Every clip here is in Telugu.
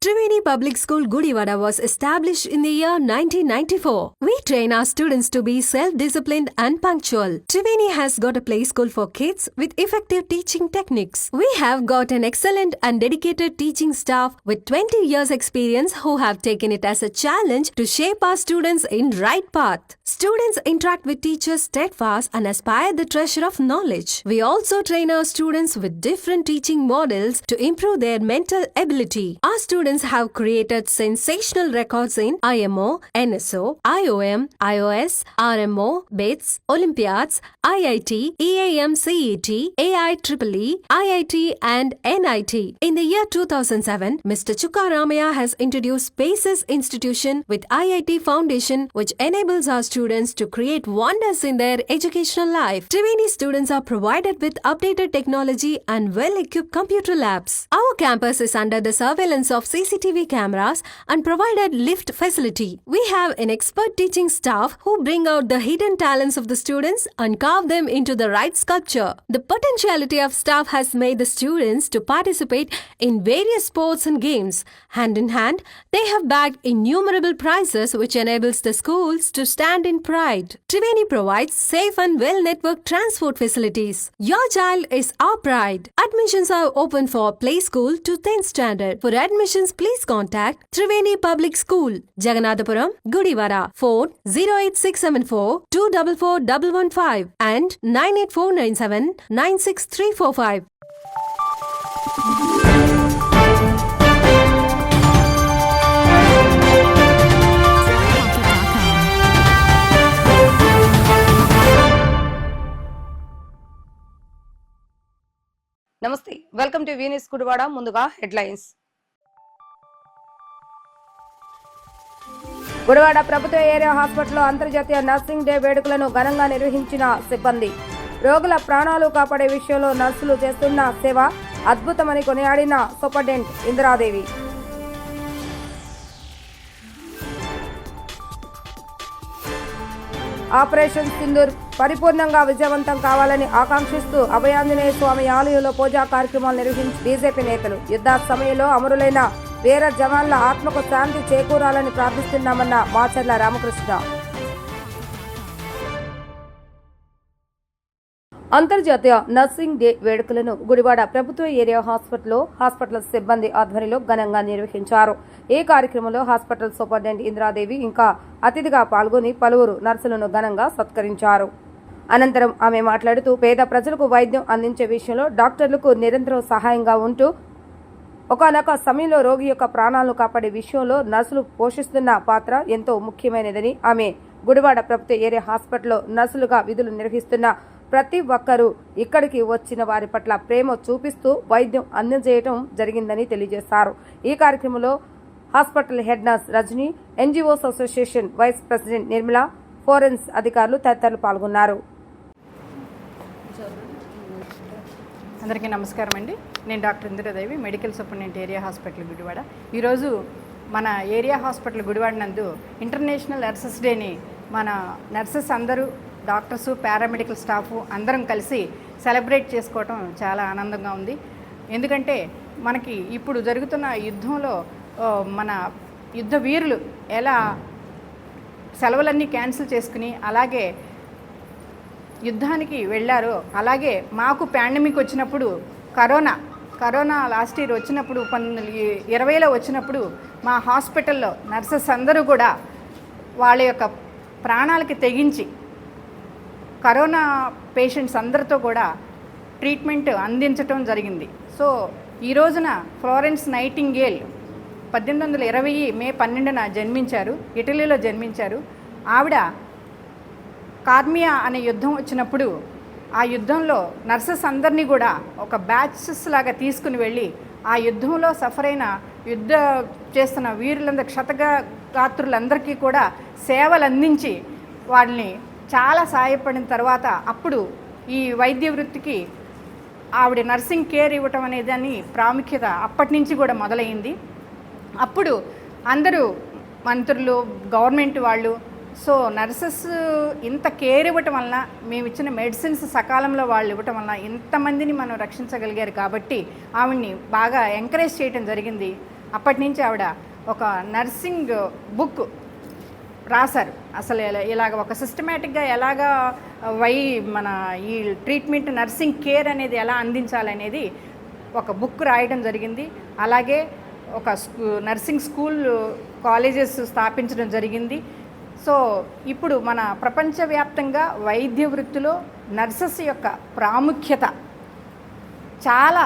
Triveni Public School Gudivada was established in the year 1994. We train our students to be self-disciplined and punctual. Triveni has got a play school for kids with effective teaching techniques. We have got an excellent and dedicated teaching staff with 20 years experience who have taken it as a challenge to shape our students in right path. Students interact with teachers steadfast and aspire the treasure of knowledge. We also train our students with different teaching models to improve their mental ability. Our students have created sensational records in IMO, NSO, IOM, IOS, RMO, BITS, Olympiads, IIT, EAM CET, AIEEE, IIT and NIT. In the year 2007, Mr. Chukka Ramaya has introduced Spaces Institution with IIT Foundation, which enables our students to create wonders in their educational life. Triveni students are provided with updated technology and well-equipped computer labs. Our campus is under the surveillance of CCTV cameras and provided lift facility. We have an expert teaching staff who bring out the hidden talents of the students and carve them into the right sculpture. The potentiality of staff has made the students to participate in various sports and games. Hand in hand, they have bagged innumerable prizes which enables the schools to stand in pride. Triveni provides safe and well-networked transport facilities. Your child is our pride. Admissions are open for play school to 10th standard. For admissions, please contact Triveni Public School, Jaganathapuram, Gudivada. Phone 08674 244115 and 98497 96345. నమస్తే, వెల్కమ్ టు వీనిస్ గుడివాడ. ముందుగా హెడ్లైన్స్. గుడివాడ ప్రభుత్వ ఏరియా హాస్పిటల్లో అంతర్జాతీయ నర్సింగ్ డే వేడుకలను ఘనంగా నిర్వహించిన సిబ్బంది. రోగుల ప్రాణాలు కాపాడే విషయంలో నర్సులు చేస్తున్న సేవ అద్భుతమని కొనియాడిన సూపరింటెండెంట్ ఇందిరాదేవి. ఆపరేషన్ సింధూర్ పరిపూర్ణంగా విజయవంతం కావాలని ఆకాంక్షిస్తూ అభయాంజనేయ స్వామి ఆలయంలో పూజా కార్యక్రమాలు నిర్వహించి బీజేపీ నేతలు యుద్ధ సమయంలో అమరులైన వీర జవాన్ల ఆత్మకు శాంతి చేకూరాలని ప్రార్థిస్తున్నామన్న మాచర్ల రామకృష్ణ. అంతర్జాతీయ నర్సింగ్ డే వేడుకలను గుడివాడ ప్రభుత్వ ఏరియా హాస్పిటల్ సిబ్బంది ఆధ్వర్యంలో ఘనంగా నిర్వహించారు. ఈ కార్యక్రమంలో హాస్పిటల్ సూపరింటెండెంట్ ఇందిరాదేవి ఇంకా అతిథిగా పాల్గొని పలువురు నర్సులను ఘనంగా సత్కరించారు. అనంతరం ఆమె మాట్లాడుతూ పేద ప్రజలకు వైద్యం అందించే విషయంలో డాక్టర్లకు నిరంతరం సహాయంగా ఉంటూ ఒకానొక సమయంలో రోగి యొక్క ప్రాణాలను కాపాడే విషయంలో నర్సులు పోషిస్తున్న పాత్ర ఎంతో ముఖ్యమైనదని ఆమె గుడివాడ ప్రభుత్వ ఏరియా హాస్పిటల్లో నర్సులుగా విధులు నిర్వహిస్తున్న ప్రతి ఒక్కరూ ఇక్కడికి వచ్చిన వారి పట్ల ప్రేమ చూపిస్తూ వైద్యం అందజేయడం జరిగిందని తెలియజేశారు. ఈ కార్యక్రమంలో hospital head nurse Rajani, NGOs association vice president Nirmala, ఫోరెన్స్ అధికారులు తదితరులు పాల్గొన్నారు. అందరికీ నమస్కారం అండి. నేను doctor Indiradevi, medical superintendent area hospital Gudivada. ఈరోజు మన ఏరియా హాస్పిటల్ గుడివాడ నందు ఇంటర్నేషనల్ నర్సెస్ డేని మన నర్సెస్ అందరూ, డాక్టర్సు, పారామెడికల్ స్టాఫ్ అందరం కలిసి సెలబ్రేట్ చేసుకోవటం చాలా ఆనందంగా ఉంది. ఎందుకంటే మనకి ఇప్పుడు జరుగుతున్న యుద్ధంలో మన యుద్ధ వీరులు ఎలా సెలవులన్నీ క్యాన్సిల్ చేసుకుని అలాగే యుద్ధానికి వెళ్ళారో, అలాగే మాకు పాండమిక్ వచ్చినప్పుడు కరోనా లాస్ట్ ఇయర్ వచ్చినప్పుడు 2020లో వచ్చినప్పుడు మా హాస్పిటల్లో నర్సెస్ అందరూ కూడా వాళ్ళ యొక్క ప్రాణాలకి తెగించి కరోనా పేషెంట్స్ అందరితో కూడా ట్రీట్మెంట్ అందించటం జరిగింది. సో ఈ రోజున ఫ్లోరెన్స్ నైటింగేల్ 1820 మే 12న జన్మించారు, ఇటలీలో జన్మించారు. ఆవిడ కార్మియా అనే యుద్ధం వచ్చినప్పుడు ఆ యుద్ధంలో నర్సెస్ అందరినీ కూడా ఒక బ్యాచెస్ లాగా తీసుకుని వెళ్ళి ఆ యుద్ధంలో సఫర్ అయిన యుద్ధ చేస్తున్న వీరులందరూ, క్షతగాత్రులందరికీ కూడా సేవలు అందించి వాళ్ళని చాలా సహాయపడిన తర్వాత అప్పుడు ఈ వైద్య వృత్తికి ఆవిడ నర్సింగ్ కేర్ ఇవ్వటం అనేదాన్ని ప్రాముఖ్యత అప్పటి నుంచి కూడా మొదలైంది. అప్పుడు అందరూ మంత్రులు, గవర్నమెంట్ వాళ్ళు, సో నర్సెస్ ఇంత కేర్ ఇవ్వటం వలన, మేము ఇచ్చిన మెడిసిన్స్ సకాలంలో వాళ్ళు ఇవ్వటం వలన ఇంతమందిని మనం రక్షించగలిగారు. కాబట్టి ఆవిడ్ని బాగా ఎంకరేజ్ చేయటం జరిగింది. అప్పటి నుంచి ఆవిడ ఒక నర్సింగ్ బుక్ రాశారు. అసలు ఇలాగ ఒక సిస్టమేటిక్గా ఎలాగా మన ఈ ట్రీట్మెంట్ నర్సింగ్ కేర్ అనేది ఎలా అందించాలనేది ఒక బుక్ రాయడం జరిగింది. అలాగే ఒక నర్సింగ్ స్కూల్ కాలేజెస్ స్థాపించడం జరిగింది. సో ఇప్పుడు మన ప్రపంచవ్యాప్తంగా వైద్య వృత్తిలో నర్సెస్ యొక్క ప్రాముఖ్యత చాలా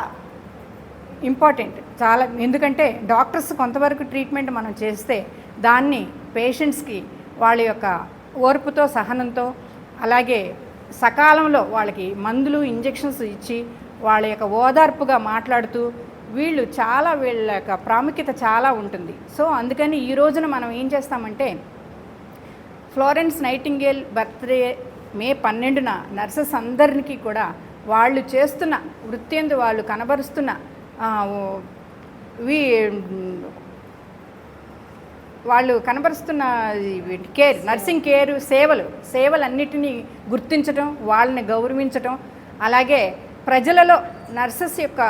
ఇంపార్టెంట్, చాలా. ఎందుకంటే డాక్టర్స్ కొంతవరకు ట్రీట్మెంట్ మనం చేస్తే దాన్ని పేషెంట్స్కి వాళ్ళ యొక్క ఓర్పుతో సహనంతో అలాగే సకాలంలో వాళ్ళకి మందులు ఇంజెక్షన్స్ ఇచ్చి వాళ్ళ యొక్క ఓదార్పుగా మాట్లాడుతూ వీళ్ళ యొక్క ప్రాముఖ్యత చాలా ఉంటుంది. సో అందుకని ఈ రోజున మనం ఏం చేస్తామంటే ఫ్లోరెన్స్ నైటింగేల్ బర్త్డే మే 12న నర్సెస్ అందరికీ కూడా వాళ్ళు చేస్తున్న వృత్తేందు వాళ్ళు కనబరుస్తున్న వాళ్ళు కనబరుస్తున్న కేర్, నర్సింగ్ కేర్ సేవలన్నిటినీ గుర్తించడం, వాళ్ళని గౌరవించడం, అలాగే ప్రజలలో నర్సెస్ యొక్క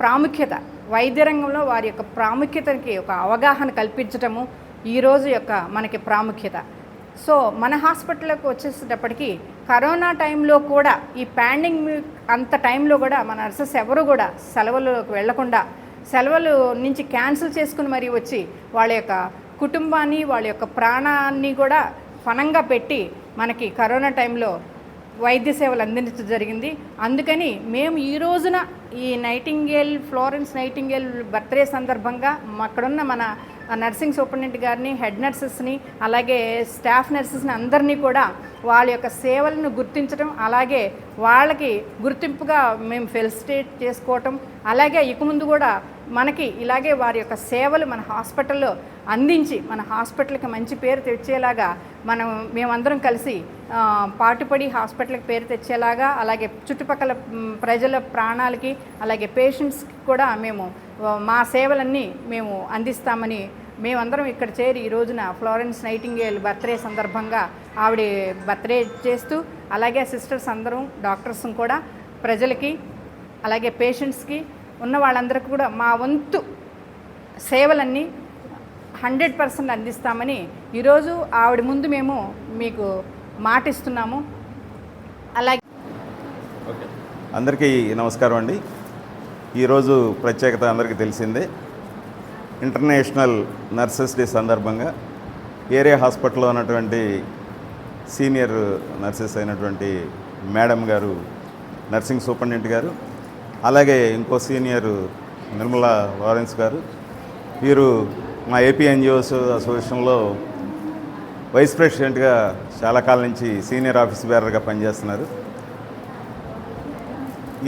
ప్రాముఖ్యత, వైద్య రంగంలో వారి యొక్క ప్రాముఖ్యతకి ఒక అవగాహన కల్పించటము ఈరోజు యొక్క మనకి ప్రాముఖ్యత. సో మన హాస్పిటల్కి వచ్చేసేటప్పటికి కరోనా టైంలో కూడా ఈ పాండమిక్ అంత టైంలో కూడా మన నర్సెస్ ఎవరు కూడా సెలవులకు వెళ్లకుండా సెలవులు నుంచి క్యాన్సిల్ చేసుకుని మరీ వచ్చి వాళ్ళ యొక్క కుటుంబాన్ని వాళ్ళ యొక్క ప్రాణాన్ని కూడా పణంగా పెట్టి మనకి కరోనా టైంలో వైద్య సేవలు అందించడం జరిగింది. అందుకని మేము ఈ రోజున ఈ ఫ్లోరెన్స్ నైటింగేల్ బర్త్డే సందర్భంగా అక్కడున్న మన నర్సింగ్ సూపరింటెండెంట్ గారిని, హెడ్ నర్సెస్ని, అలాగే స్టాఫ్ నర్సెస్ని అందరినీ కూడా వాళ్ళ యొక్క సేవలను గుర్తించడం, అలాగే వాళ్ళకి గుర్తింపుగా మేము ఫెలిసిటేట్ చేసుకోవటం, అలాగే ఇక ముందు కూడా మనకి ఇలాగే వారి యొక్క సేవలు మన హాస్పిటల్లో అందించి మన హాస్పిటల్కి మంచి పేరు తెచ్చేలాగా మేమందరం కలిసి పాటుపడి హాస్పిటల్కి పేరు తెచ్చేలాగా, అలాగే చుట్టుపక్కల ప్రజల ప్రాణాలకి అలాగే పేషెంట్స్కి కూడా మేము మా సేవలన్నీ మేము అందిస్తామని మేమందరం ఇక్కడ చేరి ఈ రోజున ఫ్లోరెన్స్ నైటింగేల్ బర్త్డే సందర్భంగా ఆవిడ బర్త్డే చేస్తూ, అలాగే సిస్టర్స్ అందరం డాక్టర్స్ కూడా ప్రజలకి అలాగే పేషెంట్స్కి ఉన్న వాళ్ళందరికీ కూడా మా వంతు సేవలన్నీ 100% అందిస్తామని ఈరోజు ఆవిడ ముందు మేము మీకు మాటిస్తున్నాము. అలాగే అందరికీ నమస్కారం అండి. ఈరోజు ప్రత్యేకత అందరికీ తెలిసిందే. ఇంటర్నేషనల్ నర్సెస్ డే సందర్భంగా ఏరియా హాస్పిటల్లో ఉన్నటువంటి సీనియర్ నర్సెస్ అయినటువంటి మేడం గారు, నర్సింగ్ సూపరింటెండెంట్ గారు, అలాగే ఇంకో సీనియర్ నిర్మలా లారెన్స్ గారు, వీరు మా ఏపీ ఎన్జిఓస్ అసోసియేషన్లో వైస్ ప్రెసిడెంట్గా చాలా కాలం నుంచి సీనియర్ ఆఫీస్ బేరర్గా పనిచేస్తున్నారు.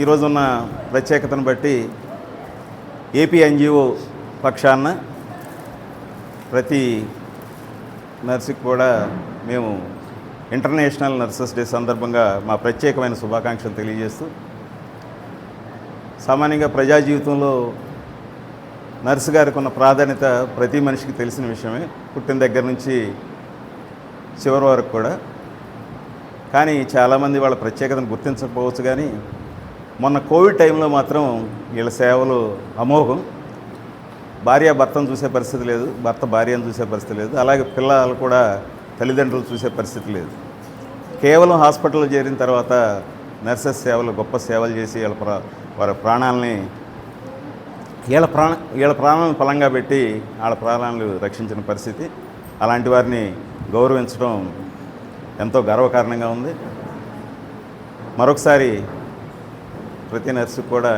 ఈరోజు ఉన్న ప్రత్యేకతను బట్టి ఏపీ ఎన్జిఓ పక్షాన ప్రతి నర్సుకి కూడా మేము ఇంటర్నేషనల్ నర్సెస్ డే సందర్భంగా మా ప్రత్యేకమైన శుభాకాంక్షలు తెలియజేస్తూ, సామాన్యంగా ప్రజా జీవితంలో నర్సు గారికి ఉన్న ప్రాధాన్యత ప్రతి మనిషికి తెలిసిన విషయమే, పుట్టిన దగ్గర నుంచి చివరి వరకు కూడా. కానీ చాలామంది వాళ్ళ ప్రత్యేకతను గుర్తించకపోవచ్చు. కానీ మొన్న కోవిడ్ టైంలో మాత్రం వీళ్ళ సేవలు అమోఘం. భార్య భర్తను చూసే పరిస్థితి లేదు, భర్త భార్యను చూసే పరిస్థితి లేదు, అలాగే పిల్లలు కూడా తల్లిదండ్రులు చూసే పరిస్థితి లేదు. కేవలం హాస్పిటల్లో చేరిన తర్వాత నర్సెస్ సేవలు గొప్ప సేవలు చేసి వారి ప్రాణాలని వీళ్ళ ప్రాణాలను ఫలంగా పెట్టి వాళ్ళ ప్రాణాలు రక్షించిన పరిస్థితి. అలాంటి వారిని గౌరవించడం ఎంతో గర్వకారణంగా ఉంది. మరొకసారి ప్రతి నర్సుకు కూడా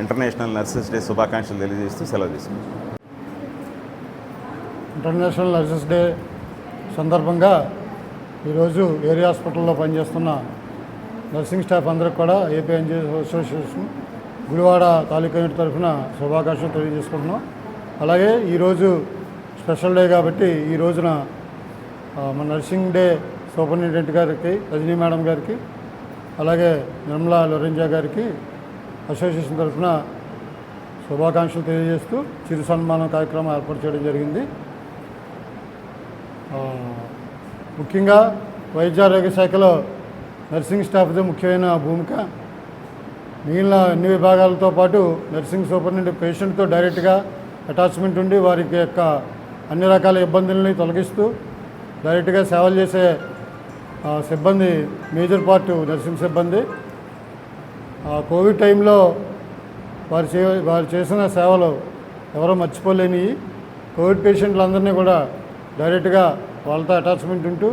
ఇంటర్నేషనల్ నర్సెస్ డే శుభాకాంక్షలు తెలియజేస్తూ సెలవు తీసుకుంటాం. ఇంటర్నేషనల్ నర్సెస్ డే సందర్భంగా ఈరోజు ఏరియా హాస్పిటల్లో పనిచేస్తున్న నర్సింగ్ స్టాఫ్ అందరికి కూడా ఏపీ ఎన్జిఓ అసోసియేషన్ గుడివాడ తాలూకా యూనిట్ తరఫున శుభాకాంక్షలు తెలియజేసుకుంటున్నాం. అలాగే ఈరోజు స్పెషల్ డే కాబట్టి ఈ రోజున మన నర్సింగ్ డే సూపరింటెండెంట్ గారికి, రజనీ మేడం గారికి, అలాగే నిర్మలా లొరెంజా గారికి అసోసియేషన్ తరఫున శుభాకాంక్షలు తెలియజేస్తూ చిరు సన్మానం కార్యక్రమం ఏర్పాటు చేయడం జరిగింది. ముఖ్యంగా వైద్యారోగ్య శాఖలో నర్సింగ్ స్టాఫ్ది ముఖ్యమైన భూమిక. మిగిలిన అన్ని విభాగాలతో పాటు నర్సింగ్ సూపరింటెండెంట్ పేషెంట్తో డైరెక్ట్గా అటాచ్మెంట్ ఉండి వారికి యొక్క అన్ని రకాల ఇబ్బందుల్ని తొలగిస్తూ డైరెక్ట్గా సేవలు చేసే సిబ్బంది మేజర్ పార్ట్ నర్సింగ్ సిబ్బంది. కోవిడ్ టైంలో వారు చేసిన సేవలు ఎవరో మర్చిపోలేనివి. కోవిడ్ పేషెంట్లందరినీ కూడా డైరెక్ట్గా వాళ్ళతో అటాచ్మెంట్ ఉంటూ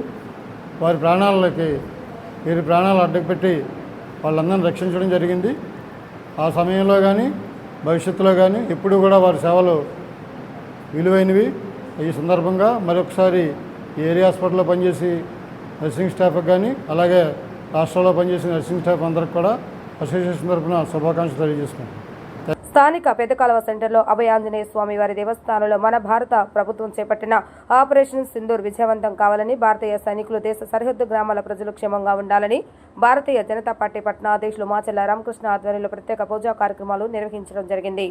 వీరి ప్రాణాలు అడ్డుపెట్టి వాళ్ళందరినీ రక్షించడం జరిగింది. ఆ సమయంలో కానీ భవిష్యత్తులో కానీ ఎప్పుడు కూడా వారి సేవలు విలువైనవి. ఈ సందర్భంగా మరొకసారి ఈ ఏరియా హాస్పిటల్లో పనిచేసి నర్సింగ్ స్టాఫ్కి కానీ అలాగే రాష్ట్రంలో పనిచేసే నర్సింగ్ స్టాఫ్ అందరికి కూడా అసోసియేషన్ తరఫున శుభాకాంక్షలు తెలియజేసుకుంటాం. స్థానిక పెద్దకాలువ సెంటర్లో అభయ ఆంజనేయ స్వామి వారి దేవస్థానంలో మన భారత ప్రభుత్వం చేపట్టిన ఆపరేషన్ సింధూర్ విజయవంతం కావాలని, భారతీయ సైనికులు దేశ సరిహద్దు గ్రామాల ప్రజలు క్షేమంగా ఉండాలని భారతీయ జనతా పార్టీ పట్న అధ్యక్షులు మాచెల్ల రామకృష్ణ ఆధ్వర్యంలో ప్రత్యేక పూజా కార్యక్రమాలు నిర్వహించడం జరిగింది.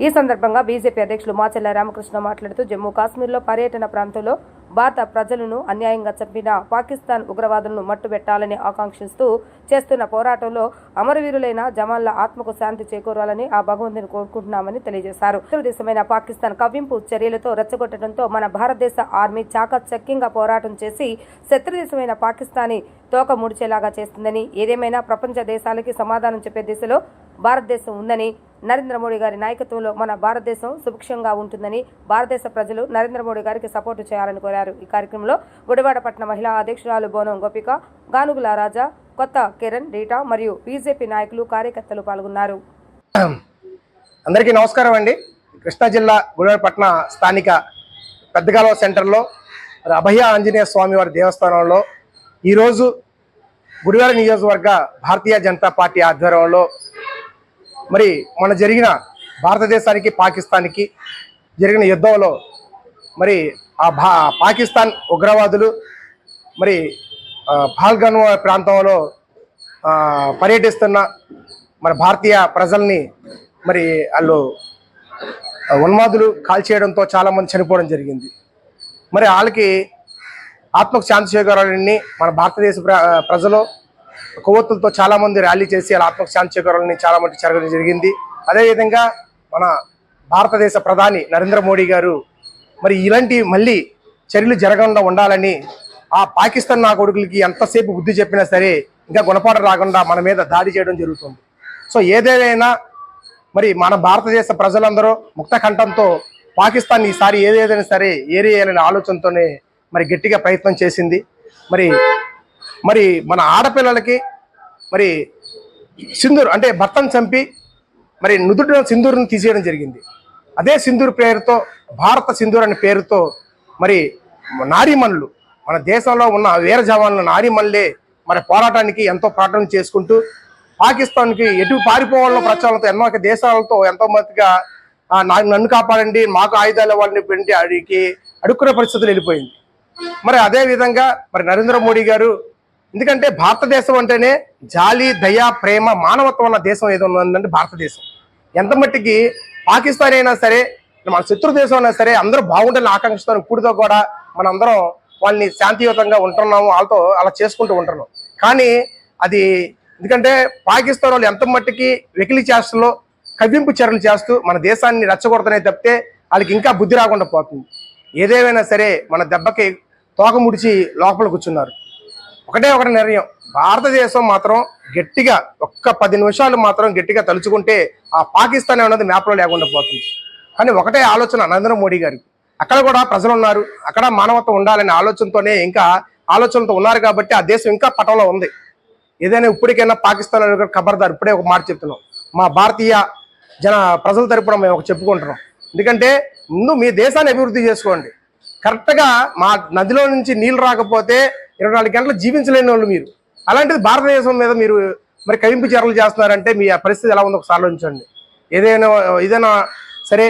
ఈ సందర్భంగా బీజేపీ అధ్యక్షులు మాచెల్ల రామకృష్ణ మాట్లాడుతూ జమ్మూ కాశ్మీర్లో పర్యటన ప్రాంతంలో భారత ప్రజలను అన్యాయంగా చంపిన పాకిస్తాన్ ఉగ్రవాదులను మట్టుబెట్టాలని ఆకాంక్షిస్తూ చేస్తున్న పోరాటంలో అమరవీరులైన జవాన్ల ఆత్మకు శాంతి చేకూరాలని ఆ భగవంతుని కోరుకుంటున్నామని తెలియజేశారు. శత్రుదేశమైన పాకిస్తాన్ కవ్వింపు చర్యలతో రెచ్చగొట్టడంతో మన భారతదేశ ఆర్మీ చాకచక్యంగా పోరాటం చేసి శత్రుదేశమైన పాకిస్తానీ తోక ముడిచేలాగా చేస్తుందని, ఏదేమైనా ప్రపంచ దేశాలకి సమాధానం చెప్పే దిశలో భారతదేశం ఉందని, నరేంద్ర మోడీ గారి నాయకత్వంలో మన భారతదేశం సుభిక్షంగా ఉంటుందని, భారతదేశ ప్రజలు నరేంద్ర మోడీ గారికి సపోర్టు చేయాలని కోరారు. ఈ కార్యక్రమంలో గుడివాడ పట్టణ మహిళా అధ్యక్షురాలు బోనం గోపిక, గానుగుల రాజా, కొత్త కిరణ్, రీటా మరియు బీజేపీ నాయకులు కార్యకర్తలు పాల్గొన్నారు. అందరికీ నమస్కారం అండి. కృష్ణా జిల్లా గుడివాడ పట్టణ స్థానిక పెద్దకాలువ సెంటర్లో అభయ ఆంజనేయ స్వామి వారి దేవస్థానంలో ఈరోజు గుడివాడ నియోజకవర్గ భారతీయ జనతా పార్టీ ఆధ్వర్యంలో మరి మన జరిగిన భారతదేశానికి పాకిస్తాన్కి జరిగిన యుద్ధంలో మరి ఆ పాకిస్తాన్ ఉగ్రవాదులు మరి పాల్గన్ ప్రాంతంలో పర్యటిస్తున్న మన భారతీయ ప్రజల్ని మరి వాళ్ళు ఉన్మాదులు కాల్చేయడంతో చాలామంది చనిపోవడం జరిగింది. మరి వాళ్ళకి ఆత్మకు శాంతి చేకూరాలని మన భారతదేశ ప్రజలు కొవ్వొత్తులతో చాలామంది ర్యాలీ చేసి వాళ్ళ ఆత్మకు శాంతి చేకూరాలని చాలా మంది జరగడం జరిగింది. అదేవిధంగా మన భారతదేశ ప్రధాని నరేంద్ర మోడీ గారు మరి ఇలాంటి మళ్ళీ చర్యలు జరగకుండా ఉండాలని ఆ పాకిస్తాన్ నా కొడుకులకి ఎంతసేపు బుద్ధి చెప్పినా సరే ఇంకా గుణపాఠం రాకుండా మన మీద దాడి చేయడం జరుగుతుంది. సో ఏదేమైనా మరి మన భారతదేశ ప్రజలందరూ ముక్త కంఠంతో పాకిస్తాన్ ఈసారి ఏదేదైనా సరే ఏరియాలనే ఆలోచనతోనే మరి గట్టిగా ప్రయత్నం చేసింది. మరి మన ఆడపిల్లలకి మరి సింధూర్ అంటే భర్తను చంపి మరి నుదుటిన సింధూర్ని తీసేయడం జరిగింది. అదే సింధూర్ పేరుతో భారత సింధూర్ అనే పేరుతో మరి నారీమణులు మన దేశంలో ఉన్న వీర జవాన్లు నారీమణులే మరి పోరాటానికి ఎంతో పోరాటం చేసుకుంటూ పాకిస్తాన్కి ఎటు పారిపోవాలో ప్రచారంతో ఎన్నో దేశాలతో ఎంతో మందిగా నన్ను కాపాడండి మాకు ఆయుధాలు ఇవ్వాలని పెట్టి అడిగి అడుక్కునే పరిస్థితులు వెళ్ళిపోయింది. మరి అదే విధంగా మరి నరేంద్ర మోడీ గారు ఎందుకంటే భారతదేశం అంటేనే జాలి, దయ, ప్రేమ, మానవత్వం ఉన్న దేశం ఏదో ఉందంటే భారతదేశం. ఎంత మట్టికి పాకిస్తాన్ అయినా సరే మన శత్రు దేశం అయినా సరే అందరూ బాగుండాలని ఆకాంక్షిస్తాను. ఇప్పుడుతో కూడా మనందరం వాళ్ళని శాంతియుతంగా ఉంటున్నాము, వాళ్ళతో అలా చేసుకుంటూ ఉంటున్నాం. కానీ అది ఎందుకంటే పాకిస్తాన్ వాళ్ళు ఎంత మట్టికి వెకిలి చేష్టలో కవ్వింపు చర్యలు చేస్తూ మన దేశాన్ని రెచ్చగొడతనే తప్పితే వాళ్ళకి ఇంకా బుద్ధి రాకుండా పోతుంది. ఏదేమైనా సరే మన దెబ్బకి తోక ముడిచి లోపల కూర్చున్నారు. ఒకటే నిర్ణయం, భారతదేశం మాత్రం గట్టిగా ఒక్క 10 నిమిషాలు మాత్రం గట్టిగా తలుచుకుంటే ఆ పాకిస్తాన్ అనేది మ్యాప్లో లేకుండా పోతుంది. కానీ ఒకటే ఆలోచన నరేంద్ర మోడీ గారికి, అక్కడ కూడా ప్రజలు ఉన్నారు, అక్కడ మానవత్వం ఉండాలనే ఆలోచనతోనే ఇంకా ఆలోచనతో ఉన్నారు కాబట్టి ఆ దేశం ఇంకా పటంలో ఉంది. ఏదైనా ఇప్పటికైనా పాకిస్తాన్ ఖబర్దార్. ఇప్పుడే ఒక మాట చెప్తున్నాం, మా భారతీయ ప్రజల తరపున మేము ఒక చెప్పుకుంటున్నాం. ఎందుకంటే ముందు మీ దేశాన్ని అభివృద్ధి చేసుకోండి. కరెక్ట్గా మా నదిలో నుంచి నీళ్ళు రాకపోతే 24 గంటలు జీవించలేని వాళ్ళు మీరు. అలాంటిది భారతదేశం మీద మీరు మరి కవింపు చర్యలు చేస్తున్నారంటే మీ పరిస్థితి ఎలా ఉందో ఒకసారి ఆలోచించండి. ఏదైనా సరే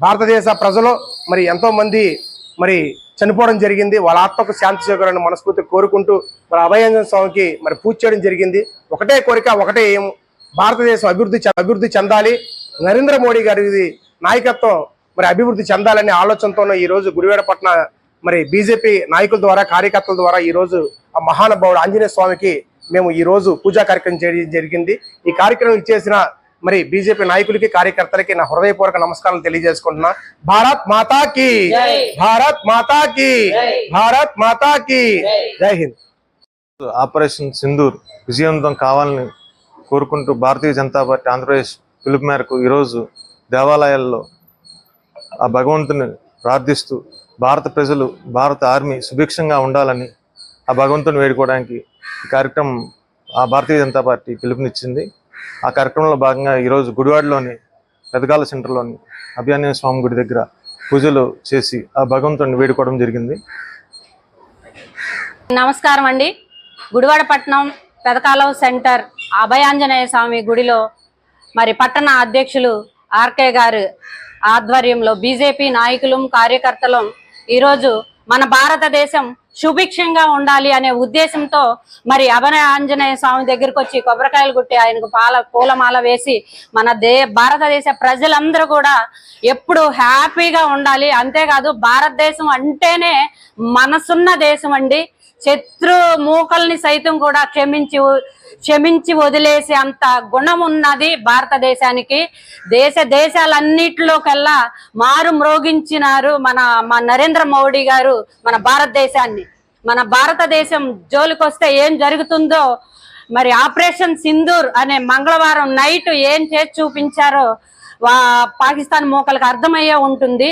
భారతదేశ ప్రజలు మరి ఎంతోమంది మరి చనిపోవడం జరిగింది. వాళ్ళ ఆత్మకు శాంతి చేకూరాలని మనస్ఫూర్తి కోరుకుంటూ మరి అభయాంజనేయ స్వామికి మరి పూజ చేయడం జరిగింది. ఒకటే కోరిక, ఒకటే ఏం, భారతదేశం అభివృద్ధి చెందాలి, నరేంద్ర మోడీ గారి నాయకత్వం మరి అభివృద్ధి చెందాలనే ఆలోచనతోనే ఈరోజు గుడివాడ పట్టణ మరి బీజేపీ నాయకుల ద్వారా కార్యకర్తల ద్వారా ఈరోజు ఆ మహానుభావుడు ఆంజనేయ స్వామికి మేము ఈరోజు పూజా కార్యక్రమం చేయడం జరిగింది. ఈ కార్యక్రమం ఇచ్చేసిన మరి బీజేపీ నాయకులకి కార్యకర్తలకి నా హృదయపూర్వక నమస్కారాలు తెలియజేసుకుంటున్నా. భారత్ మాతా కీ, భారత్ మాతా కీ, భారత్ మాతా కీ. జై హింద్. ఆపరేషన్ సింధూర్ విజయవంతం కావాలని కోరుకుంటూ భారతీయ జనతా పార్టీ ఆంధ్రప్రదేశ్ పిలుపు మేరకు ఈరోజు దేవాలయాల్లో ఆ భగవంతుని ప్రార్థిస్తూ భారత ప్రజలు, భారత ఆర్మీ సుభిక్షంగా ఉండాలని ఆ భగవంతుని వేడుకోవడానికి ఈ కార్యక్రమం ఆ భారతీయ జనతా పార్టీ పిలుపునిచ్చింది. ఆ కార్యక్రమంలో భాగంగా ఈరోజు గుడివాడలోని పెదగాల సెంటర్లోని అభయాంజనేయ స్వామి గుడి దగ్గర పూజలు చేసి ఆ భగవంతుని వేడుకోవడం జరిగింది. నమస్కారం అండి. గుడివాడ పట్టణం పెదకాలవ సెంటర్ అభయాంజనేయ స్వామి గుడిలో మరి పట్టణ అధ్యక్షులు ఆర్కే గారు ఆధ్వర్యంలో బీజేపీ నాయకులు, కార్యకర్తలు ఈరోజు మన భారతదేశం సుభిక్షంగా ఉండాలి అనే ఉద్దేశంతో మరి అభయాంజనేయ స్వామి దగ్గరికి వచ్చి కొబ్బరికాయలు కొట్టి ఆయనకు పూలమాల వేసి మన భారతదేశ ప్రజలందరూ కూడా ఎప్పుడు హ్యాపీగా ఉండాలి. అంతేకాదు భారతదేశం అంటేనే మనసున్న దేశం అండి. శత్రు మూకల్ని సైతం కూడా క్షమించి వదిలేసే అంత గుణం ఉన్నది భారతదేశానికి. దేశాలన్నిటిలోకెల్లా మారు మ్రోగించినారు మన నరేంద్ర మోడీ గారు మన భారతదేశాన్ని. మన భారతదేశం జోలికొస్తే ఏం జరుగుతుందో మరి ఆపరేషన్ సింధూర్ అనే మంగళవారం నైట్ ఏం చేసి చూపించారో పాకిస్తాన్ మూకలకు అర్థమయ్యే ఉంటుంది.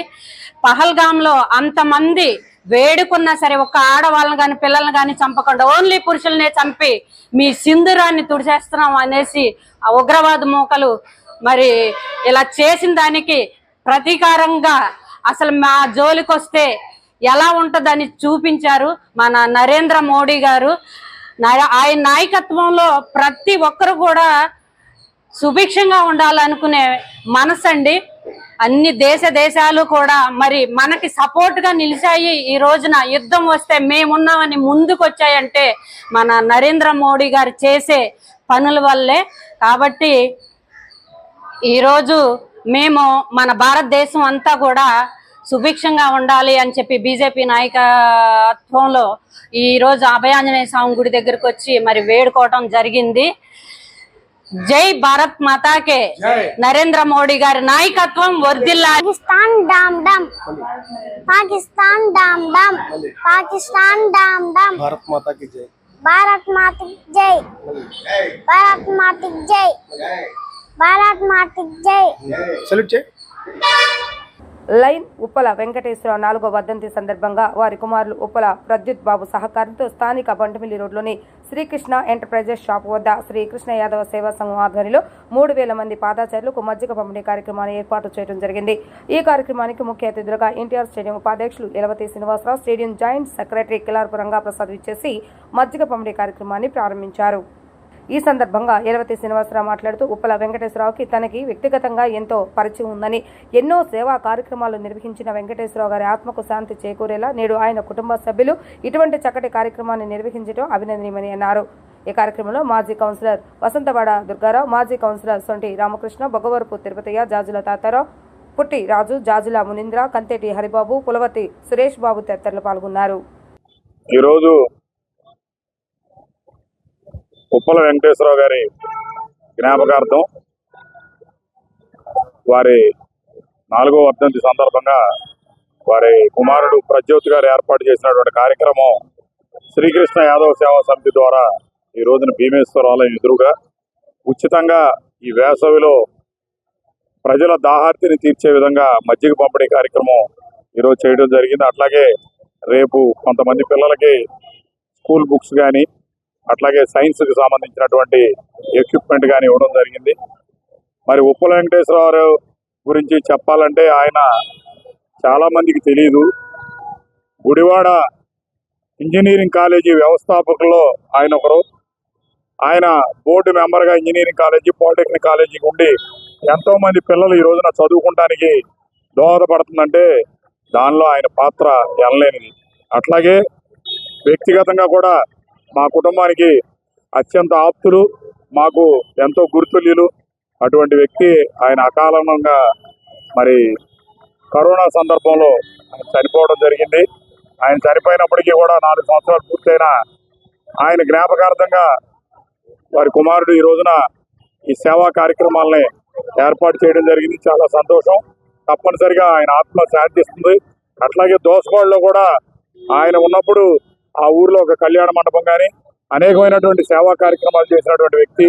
పహల్గాంలో అంతమంది వేడుకున్నా సరే ఒక్క ఆడవాళ్ళని కానీ పిల్లల్ని కానీ చంపకుండా ఓన్లీ పురుషులనే చంపి మీ సింధూరాన్ని తుడిచేస్తున్నాం అనేసి ఆ ఉగ్రవాద మూకలు మరి ఇలా చేసిన దానికి ప్రతీకారంగా అసలు మా జోలికొస్తే ఎలా ఉంటుందని చూపించారు మన నరేంద్ర మోడీ గారు. ఆయన నాయకత్వంలో ప్రతి ఒక్కరు కూడా సుభిక్షంగా ఉండాలనుకునే మనసండి. అన్ని దేశాలు కూడా మరి మనకి సపోర్ట్ గా నిలిచాయి. ఈ రోజున యుద్ధం వస్తే మేమున్నామని ముందుకు వచ్చాయంటే మన నరేంద్ర మోడీ గారు చేసే పనుల వల్లే. కాబట్టి ఈరోజు మేము మన భారతదేశం అంతా కూడా సుభిక్షంగా ఉండాలి అని చెప్పి బీజేపీ నాయకత్వంలో ఈ రోజు అభయాంజనేయ స్వామి గుడి దగ్గరకు వచ్చి మరి వేడుకోవటం జరిగింది. జై భారత్ మాతాకే. నరేంద్ర మోడీ గారి నాయకత్వం వర్ధిల్లాలి. Pakistan down down, Pakistan down down, Pakistan down down. Bharat మాతా కీ జై, భారత్ మాతకి జై, భారత్ మాతకి జై, భారత్ మాతకి జై. సెల్యూట్ చేయి. లైన్ ఉప్పల వెంకటేశ్వరరావు 4వ వర్ధంతి సందర్భంగా వారి కుమారులు ఉప్పల ప్రద్యుత్ బాబు సహకారంతో స్థానిక బంటమిల్లి రోడ్లోని శ్రీకృష్ణ ఎంటర్ప్రైజెస్ షాప్ వద్ద శ్రీకృష్ణ యాదవ సేవా సంఘం ఆధ్వర్యంలో 3000 మంది పాదాచారులకు మజ్జిగ పంపిణీ కార్యక్రమాన్ని ఏర్పాటు చేయడం జరిగింది. ఈ కార్యక్రమానికి ముఖ్య అతిథులుగా ఎన్టీఆర్ స్టేడియం ఉపాధ్యక్షులు Elavathi Srinivasarao, stadium joint secretary Kilarpu Rangaprasad విచ్చేసి మజ్జిగ పంపిణీ కార్యక్రమాన్ని ప్రారంభించారు. ఈ సందర్భంగా ఎలవతి శ్రీనివాసరావు మాట్లాడుతూ ఉప్పల వెంకటేశ్వరరావుకి తనకి వ్యక్తిగతంగా ఎంతో పరిచయం ఉందని, ఎన్నో సేవా కార్యక్రమాలు నిర్వహించిన వెంకటేశ్వరరావు గారి ఆత్మకు శాంతి చేకూరేలా నేడు ఆయన కుటుంబ సభ్యులు ఇటువంటి చక్కటి కార్యక్రమాన్ని నిర్వహించడం అభినందనీయమని అన్నారు. ఈ కార్యక్రమంలో మాజీ కౌన్సిలర్ వసంతవాడ దుర్గారావు, మాజీ కౌన్సిలర్ సొంటి రామకృష్ణ, బొగ్గవరపు తిరుపతయ్య, జాజుల తాతారావు, పుట్టి రాజు, జాజుల మునీంద్ర, కంతేటి హరిబాబు, పులవతి సురేష్ బాబు తదితరులు పాల్గొన్నారు. ఈరోజు ఉప్పల వెంకటేశ్వరరావు గారి జ్ఞాపకార్థం వారి 4వ వర్ధంతి సందర్భంగా వారి కుమారుడు ప్రజ్యోత్ గారు ఏర్పాటు చేసినటువంటి కార్యక్రమం శ్రీకృష్ణ యాదవ్ సేవా సమితి ద్వారా ఈ రోజున భీమేశ్వర ఆలయం ఎదురుగా ఉచితంగా ఈ వేసవిలో ప్రజల దాహార్తిని తీర్చే విధంగా మజ్జిగ పంపిణీ కార్యక్రమం ఈరోజు చేయడం జరిగింది. అట్లాగే రేపు కొంతమంది పిల్లలకి స్కూల్ బుక్స్ కానీ అట్లాగే సైన్స్కి సంబంధించినటువంటి ఎక్విప్మెంట్ కానీ ఇవ్వడం జరిగింది. మరి ఉప్పల వెంకటేశ్వరరావు గురించి చెప్పాలంటే ఆయన చాలామందికి తెలియదు. గుడివాడ ఇంజనీరింగ్ కాలేజీ వ్యవస్థాపకుల్లో ఆయన ఒకరు. ఆయన బోర్డు మెంబర్గా ఇంజనీరింగ్ కాలేజీ, పాలిటెక్నిక్ కాలేజీకి ఉండి ఎంతోమంది పిల్లలు ఈ రోజున చదువుకోవడానికి దోహదపడుతుందంటే దానిలో ఆయన పాత్ర ఎనలేనిది. అట్లాగే వ్యక్తిగతంగా కూడా మా కుటుంబానికి అత్యంత ఆప్తులు, మాకు ఎంతో గుర్తుల్యులు. అటువంటి వ్యక్తి ఆయన అకాలంగా మరి కరోనా సందర్భంలో ఆయన చనిపోవడం జరిగింది. ఆయన చనిపోయినప్పటికీ కూడా 4 సంవత్సరాలు పూర్తయిన ఆయన జ్ఞాపకార్థంగా వారి కుమారుడు ఈ రోజున ఈ సేవా కార్యక్రమాలని ఏర్పాటు చేయడం జరిగింది. చాలా సంతోషం. తప్పనిసరిగా ఆయన ఆత్మ శాంతిస్తుంది. అట్లాగే దోసపాడులో కూడా ఆయన ఉన్నప్పుడు ఆ ఊర్లో ఒక కళ్యాణ మండపం కానీ అనేకమైనటువంటి సేవా కార్యక్రమాలు చేసినటువంటి వ్యక్తి.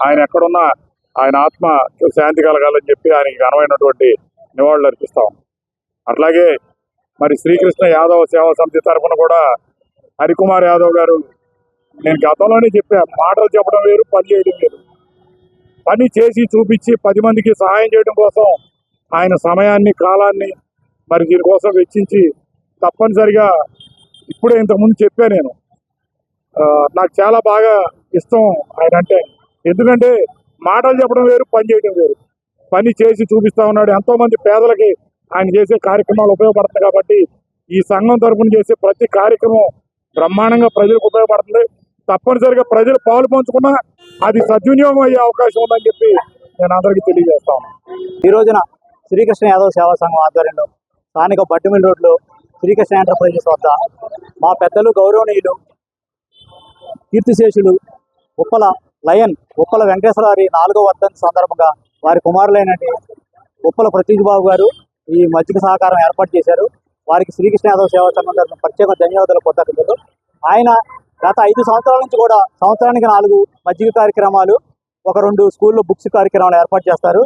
ఆయన ఎక్కడున్నా ఆయన ఆత్మ శాంతి కలగాలని చెప్పి ఆయనకి ఘనమైనటువంటి నివాళులు అర్పిస్తాం. అట్లాగే మరి శ్రీకృష్ణ యాదవ్ సేవా సమితి తరఫున కూడా హరికుమార్ యాదవ్ గారు, నేను గతంలోనే చెప్పా, మాటలు చెప్పడం వేరు, పని చేయడం వేరు. పని చేసి చూపించి 10 మందికి సహాయం చేయడం కోసం ఆయన సమయాన్ని, కాలాన్ని మరి దీనికోసం వెచ్చించి తప్పనిసరిగా ఇప్పుడే ఇంతకుముందు చెప్పా నేను, నాకు చాలా బాగా ఇష్టం ఆయన అంటే. ఎందుకంటే మాటలు చెప్పడం వేరు, పని చేయడం వేరు. పని చేసి చూపిస్తా ఉన్నాడు. ఎంతోమంది పేదలకి ఆయన చేసే కార్యక్రమాలు ఉపయోగపడుతుంది. కాబట్టి ఈ సంఘం తరఫున చేసే ప్రతి కార్యక్రమం బ్రహ్మాండంగా ప్రజలకు ఉపయోగపడుతుంది. తప్పనిసరిగా ప్రజలు పాలు పంచుకున్నా అది సద్వినియోగం అయ్యే అవకాశం ఉందని చెప్పి నేను అందరికీ తెలియజేస్తాను. ఈ రోజున శ్రీకృష్ణ యాదవ్ సేవా సంఘం ఆధ్వర్యంలో స్థానిక బట్టిమిల్ రోడ్లో శ్రీకృష్ణ ఎంటర్ప్రైజెస్ వద్ద మా పెద్దలు గౌరవనీయులు కీర్తిశేషులు ఉప్పల వెంకటేశ్వర గారి 4వ వర్ధంతి సందర్భంగా వారి కుమారులైనటువంటి ఉప్పల ప్రతీక్ బాబు గారు ఈ మజ్జిగ సహకారం ఏర్పాటు చేశారు. వారికి శ్రీకృష్ణ యాదవ్ సేవా సంఘం తరఫున ప్రత్యేక ధన్యవాదాలు, కృతజ్ఞతలు. ఆయన గత 5 సంవత్సరాల నుంచి కూడా సంవత్సరానికి 4 మజ్జిగ కార్యక్రమాలు, 1-2 స్కూల్లో బుక్స్ కార్యక్రమాలు ఏర్పాటు చేస్తారు.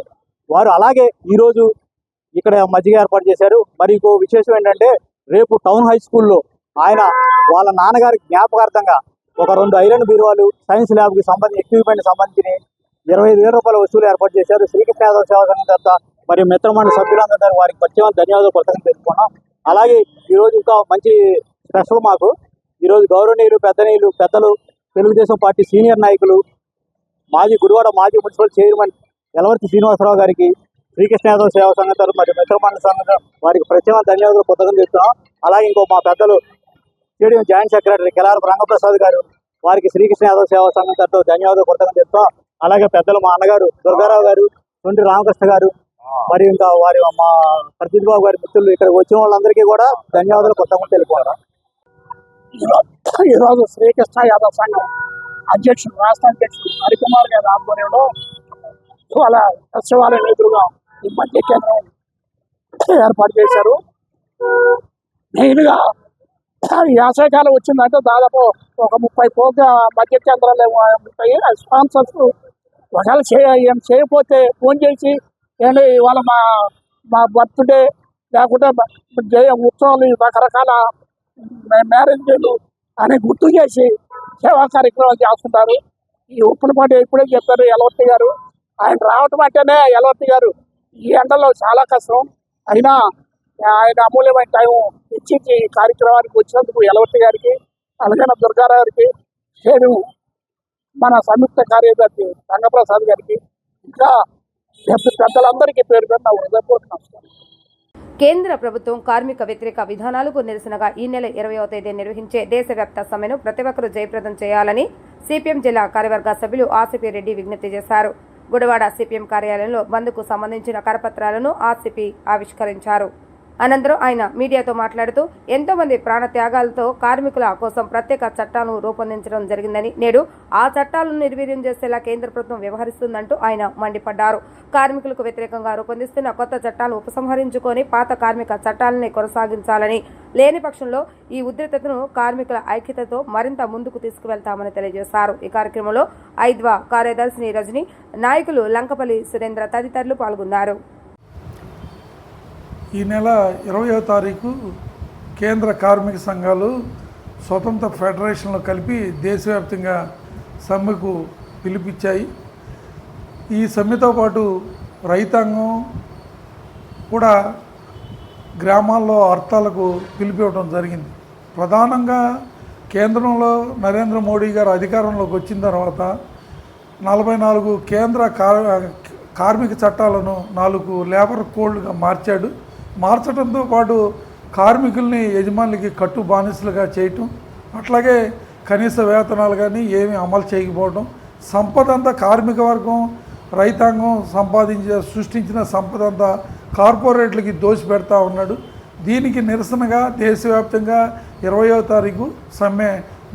వారు అలాగే ఈరోజు ఇక్కడ మజ్జిగ ఏర్పాటు చేశారు. మరి ఇంకో విశేషం ఏంటంటే, రేపు టౌన్ హై స్కూల్లో ఆయన వాళ్ళ నాన్నగారి జ్ఞాపకార్థంగా 2 ఐరన్ బీరువాలు, సైన్స్ ల్యాబ్కి సంబంధించి ఎక్విప్మెంట్ సంబంధించి 25,000 రూపాయల వస్తువులు ఏర్పాటు చేశారు. శ్రీకృష్ణ యాదవ్ సేవా సంఘం తరఫున మరియు మిత్రమండలి సభ్యులందరూ వారికి ప్రత్యేక ధన్యవాదాలు, కృతజ్ఞతలు తెలుసుకున్నాం. అలాగే ఈరోజు ఇంకా మంచి స్పెషల్ మాకు ఈరోజు గౌరవనీయులు పెద్దలు తెలుగుదేశం పార్టీ సీనియర్ నాయకులు గుడివాడ మాజీ మున్సిపల్ చైర్మన్ ఎలవర్తి శ్రీనివాసరావు గారికి శ్రీకృష్ణ యాదవ్ సేవా సంఘం తరఫున మరియు మిత్రమండలి సంఘం వారికి ప్రత్యేక ధన్యవాదాలు, కృతజ్ఞతలు చెప్తున్నాం. అలాగే ఇంకో మా పెద్దలు స్టేడియం జాయింట్ సెక్రటరీ కెలారపు రంగప్రసాద్ గారు, వారికి శ్రీకృష్ణ యాదవ్ సేవా సంఘం తరఫున ధన్యవాదాలు, కృతజ్ఞతలు చెప్తాం. అలాగే పెద్దలు మా అన్నగారు దుర్గారావు గారు, తొంటి రామకృష్ణ గారు, మరి ఇంకా వారి మా ప్రతీక్ బాబు గారి మిత్రులు, ఇక్కడికి వచ్చిన వాళ్ళందరికీ కూడా ధన్యవాదాలు, కృతజ్ఞతలు తెలుపుకుంటాం. ఈరోజు శ్రీకృష్ణ యాదవ్ సంఘం అధ్యక్షుడు, రాష్ట్ర అధ్యక్షుడు హరికుమార్ గారి ఆధ్వర్యంలో ఇవాళ సచివాలయం ఎదురుగా ఈ మధ్య కేంద్రం ఏర్పాటు చేశారు. మెయిన్గా వేసవికాలం వచ్చిందంటే దాదాపు ఒక 30 కోట్ల మధ్య కేంద్రాలు ఉంటాయి. స్పాన్సర్స్ ఒకవేళ ఏం చేయకపోతే ఫోన్ చేసి, ఏంటి ఇవాళ మా బర్త్డే లేకుంటే ఉత్సవాలు, రకరకాల మ్యారేజ్లు అని గుర్తు చేసి సేవా కార్యక్రమాలు చేస్తుంటారు. ఈ ఉప్పులపాటి ఇప్పుడే చెప్పారు ఎలవర్తి గారు, ఆయన రావటం అంటేనే ఎలవర్తి గారు ఈ ఎండలో చాలా కష్టం, అయినా ఆయన అమూల్యమైన టైం ఇచ్చి ఈ కార్యక్రమానికి వచ్చినందుకు ఎలవర్తి గారికి, అలాగే దుర్గారావు గారికి, స్టేడియం మన సంయుక్త కార్యదర్శి రంగప్రసాద్ గారికి, ఇంకా పెద్దలందరికీ పేరు పేరు నా హృదయపూర్వక నమస్కారం. కేంద్ర ప్రభుత్వం కార్మిక వ్యతిరేక విధానాలకు నిరసనగా ఈ నెల 20వ తేదీ నిర్వహించే దేశవ్యాప్త సమ్మెను ప్రతి ఒక్కరూ జయప్రదం చేయాలని సిపిఎం జిల్లా కార్యవర్గ సభ్యులు ఆర్సిపి రెడ్డి విజ్ఞప్తి చేశారు. గుడివాడ సిపిఎం కార్యాలయంలో బంద్కు సంబంధించిన కరపత్రాలను ఆర్సిపి ఆవిష్కరించారు. అనంతరం ఆయన మీడియాతో మాట్లాడుతూ, ఎంతో మంది ప్రాణత్యాగాలతో కార్మికుల కోసం ప్రత్యేక చట్టాలను రూపొందించడం జరిగిందని, నేడు ఆ చట్టాలను నిర్వీర్యం చేసేలా కేంద్ర ప్రభుత్వం వ్యవహరిస్తుందంటూ ఆయన మండిపడ్డారు. కార్మికులకు వ్యతిరేకంగా రూపొందిస్తున్న కొత్త చట్టాలను ఉపసంహరించుకొని పాత కార్మిక చట్టాలని కొనసాగించాలని, లేని పక్షంలో ఈ ఉద్రిక్తతను కార్మికుల ఐక్యతతో మరింత ముందుకు తీసుకువెళ్తామని తెలియజేశారు. ఈ కార్యక్రమంలో ఐద్వా కార్యదర్శిని రజని, నాయకులు లంకపల్లి సురేంద్ర తదితరులు పాల్గొన్నారు. ఈ నెల 20వ తారీఖు కేంద్ర కార్మిక సంఘాలు స్వతంత్ర ఫెడరేషన్లో కలిపి దేశవ్యాప్తంగా సమ్మెకు పిలుపిచ్చాయి. ఈ సమ్మెతో పాటు రైతాంగం కూడా గ్రామాల్లో హర్తాలకు పిలిపివ్వడం జరిగింది. ప్రధానంగా కేంద్రంలో నరేంద్ర మోడీ గారు అధికారంలోకి వచ్చిన తర్వాత 44 కేంద్ర కార్మిక చట్టాలను 4 లేబర్ కోడ్లుగా మార్చడంతో పాటు కార్మికుల్ని యజమానులకి కట్టు బానిసలుగా చేయటం, అట్లాగే కనీస వేతనాలు కానీ ఏమీ అమలు చేయకపోవడం, సంపద అంతా కార్మిక వర్గం రైతాంగం సృష్టించిన సంపద అంతా కార్పొరేట్లకి దోచిపెడతా ఉన్నాడు. దీనికి నిరసనగా దేశవ్యాప్తంగా 20వ తారీఖు సమ్మె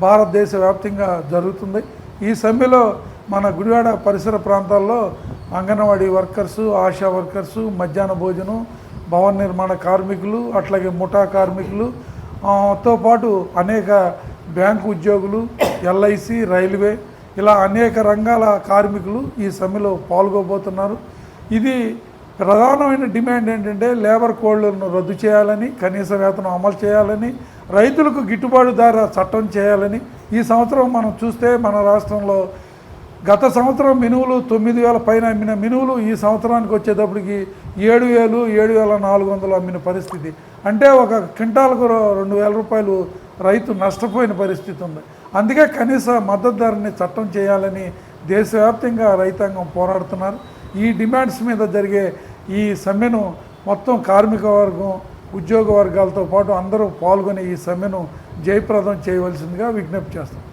భారతదేశ వ్యాప్తంగా జరుగుతుంది. ఈ సమ్మెలో మన గుడివాడ పరిసర ప్రాంతాల్లో అంగన్వాడీ వర్కర్సు, ఆశా వర్కర్సు, మధ్యాహ్న భోజనం, భవన నిర్మాణ కార్మికులు, అట్లాగే ముఠా కార్మికులు తో పాటు అనేక బ్యాంకు ఉద్యోగులు, ఎల్ఐసి, రైల్వే ఇలా అనేక రంగాల కార్మికులు ఈ సమ్మెలో పాల్గొబోతున్నారు. ఇది ప్రధానమైన డిమాండ్ ఏంటంటే లేబర్ కోడ్లను రద్దు చేయాలని, కనీస వేతనం అమలు చేయాలని, రైతులకు గిట్టుబాటు ధర చట్టం చేయాలని. ఈ సంవత్సరం మనం చూస్తే మన రాష్ట్రంలో గత సంవత్సరం మినువులు 9,000 పైన అమ్మిన మినువులు ఈ సంవత్సరానికి వచ్చేటప్పటికి 7,000, 7,400 అమ్మిన పరిస్థితి. అంటే ఒక క్వింటాలకు 2,000 రూపాయలు రైతు నష్టపోయిన పరిస్థితి ఉంది. అందుకే కనీస మద్దతు ధరని చట్టం చేయాలని దేశవ్యాప్తంగా రైతాంగం పోరాడుతున్నారు. ఈ డిమాండ్స్ మీద జరిగే ఈ సమ్మెను మొత్తం కార్మిక వర్గం, ఉద్యోగ వర్గాలతో పాటు అందరూ పాల్గొని ఈ సమ్మెను జయప్రదం చేయవలసిందిగా విజ్ఞప్తి చేస్తాం.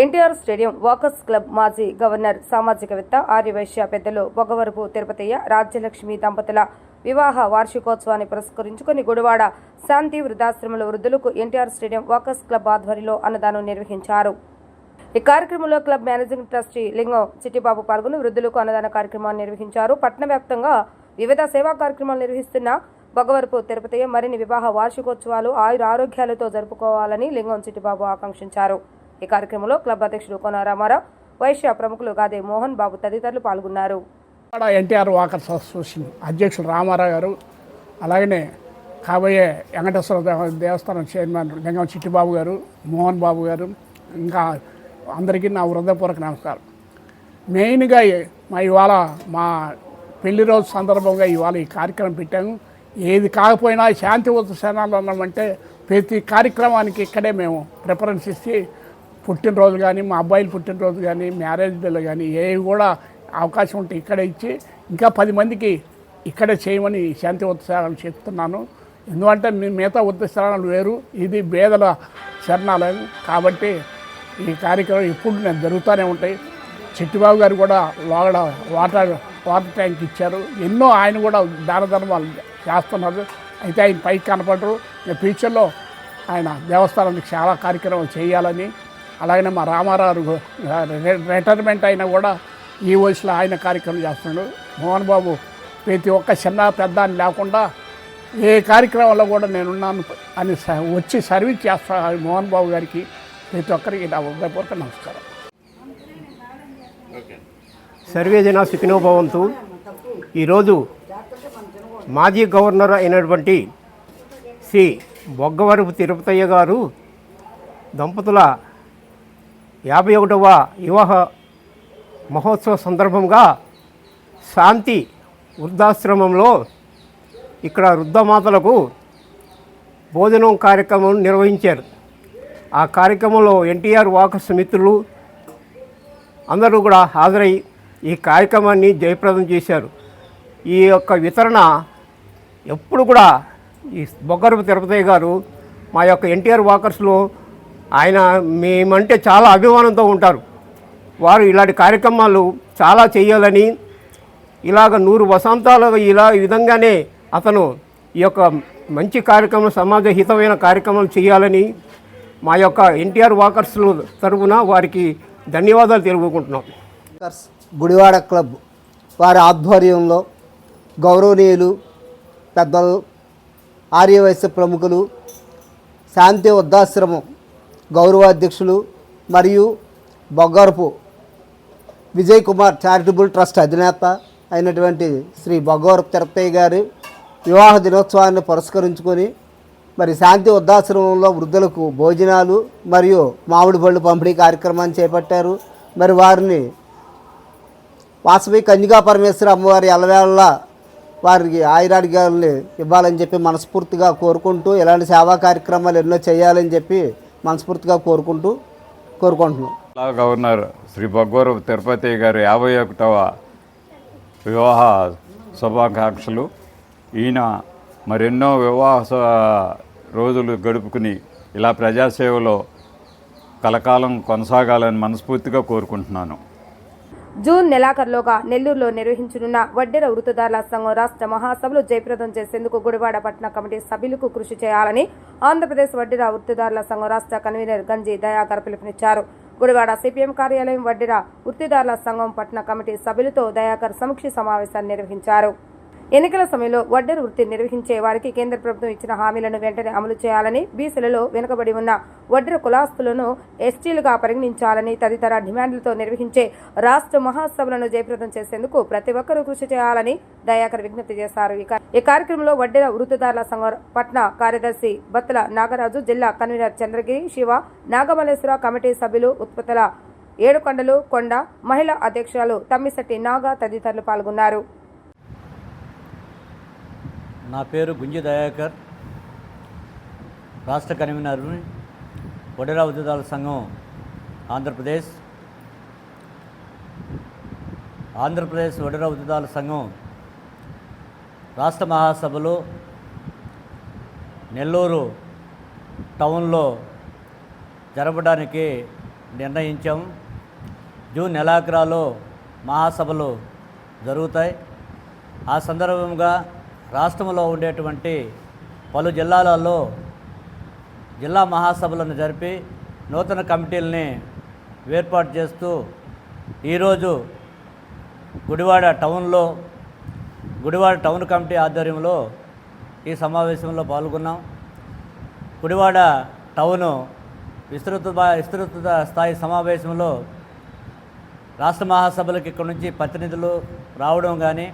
ఎన్టీఆర్ స్టేడియం వాకర్స్ క్లబ్ మాజీ గవర్నర్, సామాజికవేత్త, ఆర్యవైశ్య పెద్దలు బొగ్గవరపు తిరుపతయ్య, రాజ్యలక్ష్మి దంపతుల వివాహ వార్షికోత్సవాన్ని పురస్కరించుకుని గుడివాడ శాంతి వృద్ధాశ్రమంలో వృద్ధులకు ఎన్టీఆర్ స్టేడియం వాకర్స్ క్లబ్ ఆధ్వర్యంలో అన్నదానం నిర్వహించారు. ఈ కార్యక్రమంలో క్లబ్ మేనేజింగ్ ట్రస్టీ లింగం చిట్టిబాబు పాల్గొని వృద్ధులకు అన్నదాన కార్యక్రమాన్ని నిర్వహించారు. పట్టణ వ్యాప్తంగా వివిధ సేవా కార్యక్రమాలు నిర్వహిస్తున్న బొగ్గవరపు తిరుపతయ్య మరిన్ని వివాహ వార్షికోత్సవాలు ఆరోగ్యాలతో జరుపుకోవాలని లింగం చిట్టిబాబు ఆకాంక్షించారు. ఈ కార్యక్రమంలో క్లబ్ అధ్యక్షుడు కోన రామారావు, వైశ్య ప్రముఖులు గాదే మోహన్ బాబు తదితరులు పాల్గొన్నారు. ఎన్టీఆర్ వాకర్స్ అసోసియేషన్ అధ్యక్షుడు రామారావు గారు, అలాగనే కాబోయే వెంకటేశ్వర దేవస్థానం చైర్మన్ లింగం చిట్టిబాబు గారు, మోహన్ బాబు గారు, ఇంకా అందరికీ నా హృదయపూర్వక నమస్కారం. మెయిన్గా ఇవాళ మా పెళ్లి రోజు సందర్భంగా ఇవాళ ఈ కార్యక్రమం పెట్టాము. ఏది కాకపోయినా శాంతి ఉత్సవాలు ఉన్నామంటే ప్రతి కార్యక్రమానికి ఇక్కడే మేము ప్రిఫరెన్స్ ఇచ్చి పుట్టినరోజు కానీ, మా అబ్బాయిల పుట్టినరోజు కానీ, మ్యారేజ్ డేలు కానీ ఏవి కూడా అవకాశం ఉంటే ఇక్కడే ఇచ్చి ఇంకా 10 మందికి ఇక్కడే చేయమని శాంతి ఉత్సవాలు చెప్తున్నాను. ఎందుకంటే మిగతా ఉత్సవాలు వేరు, ఇది పేదల శరణాలయం కాబట్టి ఈ కార్యక్రమం ఎప్పుడు నేను జరుగుతూనే ఉంటాయి. చిట్టిబాబు గారు కూడా లోగడ వాటర్ ట్యాంక్ ఇచ్చారు. ఎన్నో ఆయన కూడా దాన ధర్మాలు చేస్తున్నారు. అయితే ఆయన పైకి కనపడరు. ఫ్యూచర్లో ఆయన దేవస్థానానికి చాలా కార్యక్రమాలు చేయాలని, అలాగనే మా రామారావు రిటైర్మెంట్ అయినా కూడా ఈ వయసులో ఆయన కార్యక్రమం చేస్తున్నాడు. మోహన్ బాబు ప్రతి ఒక్క చిన్న పెద్ద అని లేకుండా ఏ కార్యక్రమంలో కూడా నేనున్నాను అని వచ్చి సర్వీస్ చేస్తా. మోహన్ బాబు గారికి ప్రతి ఒక్కరికి నా హృదయపూర్వక నమస్కారం. సర్వే జన సుఖినో భవంతు. ఈరోజు మాజీ గవర్నర్ అయినటువంటి శ్రీ బొగ్గవరపు తిరుపతయ్య గారు దంపతుల 51వ వివాహ మహోత్సవ సందర్భంగా శాంతి వృద్ధాశ్రమంలో ఇక్కడ వృద్ధమాతలకు భోజనం కార్యక్రమం నిర్వహించారు. ఆ కార్యక్రమంలో ఎన్టీఆర్ వాకర్స్ మిత్రులు అందరూ కూడా హాజరై ఈ కార్యక్రమాన్ని జయప్రదం చేశారు. ఈ యొక్క వితరణ ఎప్పుడు కూడా ఈ బొగ్గవరపు తిరుపతయ్య గారు మా యొక్క ఎన్టీఆర్ వాకర్స్లో ఆయన మేమంటే చాలా అభిమానంతో ఉంటారు. వారు ఇలాంటి కార్యక్రమాలు చాలా చేయాలని, ఇలాగ 100 వసంతాలు ఈ విధంగానే అతను ఈ యొక్క మంచి కార్యక్రమం, సమాజ హితమైన కార్యక్రమాలు చేయాలని మా యొక్క ఎన్టీఆర్ వాకర్స్ తరఫున వారికి ధన్యవాదాలు తెలుపుకుంటున్నాం. గుడివాడ క్లబ్ వారి ఆధ్వర్యంలో గౌరవనీయులు పెద్దలు, ఆర్యవైశ్య ప్రముఖులు, శాంతి వృద్ధాశ్రమం గౌరవాధ్యక్షులు మరియు బొగ్గవరపు విజయ్ కుమార్ చారిటబుల్ ట్రస్ట్ అధినేత అయినటువంటి శ్రీ బొగ్గవరపు తిరుపతయ్య గారి వివాహ దినోత్సవాన్ని పురస్కరించుకొని మరి శాంతి వృద్ధాశ్రమంలో వృద్ధులకు భోజనాలు మరియు మామిడి పళ్ళు పంపిణీ కార్యక్రమాన్ని చేపట్టారు. మరి వారిని వాసవి కన్యకా పరమేశ్వరి అమ్మవారి ఎల్లవేళలా వారికి ఆయురారోగ్యాలని ఇవ్వాలని చెప్పి మనస్ఫూర్తిగా కోరుకుంటూ, ఇలాంటి సేవా కార్యక్రమాలు ఎన్నో చేయాలని చెప్పి మనస్ఫూర్తిగా కోరుకుంటున్నాం. గవర్నర్ శ్రీ బొగ్గవరపు తిరుపతయ్య గారి 51వ వివాహ శుభాకాంక్షలు. ఈయన మరెన్నో వివాహ రోజులు గడుపుకుని ఇలా ప్రజాసేవలో కలకాలం కొనసాగాలని మనస్ఫూర్తిగా కోరుకుంటున్నాను. జూన్ నెలాఖరులోగా నెల్లూరులో నిర్వహించనున్న వడ్డెర వృత్తిదారుల సంఘం రాష్ట్ర మహాసభలు జయప్రదం చేసేందుకు గుడివాడ పట్టణ కమిటీ సభ్యులకు కృషి చేయాలని ఆంధ్రప్రదేశ్ వడ్డెర వృత్తిదారుల సంఘం రాష్ట్ర కన్వీనర్ గంజి దయాకర్ పిలుపునిచ్చారు. గుడివాడ సిపిఎం కార్యాలయం వడ్డెర వృత్తిదారుల సంఘం పట్టణ కమిటీ సభ్యులతో దయాకర్ సమీక్ష సమావేశాన్ని నిర్వహించారు. ఎన్నికల సమయంలో వడ్డెర వృత్తి నిర్వహించే వారికి కేంద్ర ప్రభుత్వం ఇచ్చిన హామీలను వెంటనే అమలు చేయాలని, బీసీలలో వెనుకబడి ఉన్న వడ్డెర కులాస్తులను ఎస్టీలుగా పరిగణించాలని తదితర డిమాండ్లతో నిర్వహించే రాష్ట్ర మహాసభలను జయప్రదం చేసేందుకు ప్రతి ఒక్కరూ కృషి చేయాలని దయాకర్ విజ్ఞప్తి చేశారు. ఈ కార్యక్రమంలో వడ్డెర వృత్తిదారుల సంఘం పట్న కార్యదర్శి బత్తల నాగరాజు, జిల్లా కన్వీనర్ చంద్రగిరి, శివ, నాగమల్లేశ్వర, కమిటీ సభ్యులు ఉత్పత్తుల ఏడుకొండలు, కొండ, మహిళా అధ్యక్షురాలు తమ్మిశెట్టి నాగ తదితరులు పాల్గొన్నారు. నా పేరు గుంజి దయాకర్, రాష్ట్ర కన్వీనర్ని, వడ్డెర వృత్తిదారుల సంఘం ఆంధ్రప్రదేశ్ వడ్డెర వృత్తిదారుల సంఘం రాష్ట్ర మహాసభలు నెల్లూరు టౌన్లో జరపడానికి నిర్ణయించాం. జూన్ నెలాఖరులో మహాసభలు జరుగుతాయి. ఆ సందర్భంగా రాష్ట్రంలో ఉండేటువంటి పలు జిల్లాలలో జిల్లా మహాసభలను జరిపి నూతన కమిటీలని ఏర్పాటు చేస్తూ ఈరోజు గుడివాడ టౌన్ కమిటీ ఆధ్వర్యంలో ఈ సమావేశంలో పాల్గొన్నాం. గుడివాడ టౌను విస్తృత స్థాయి సమావేశంలో రాష్ట్ర మహాసభలకు ఇక్కడ నుంచి ప్రతినిధులు రావడం కానీ,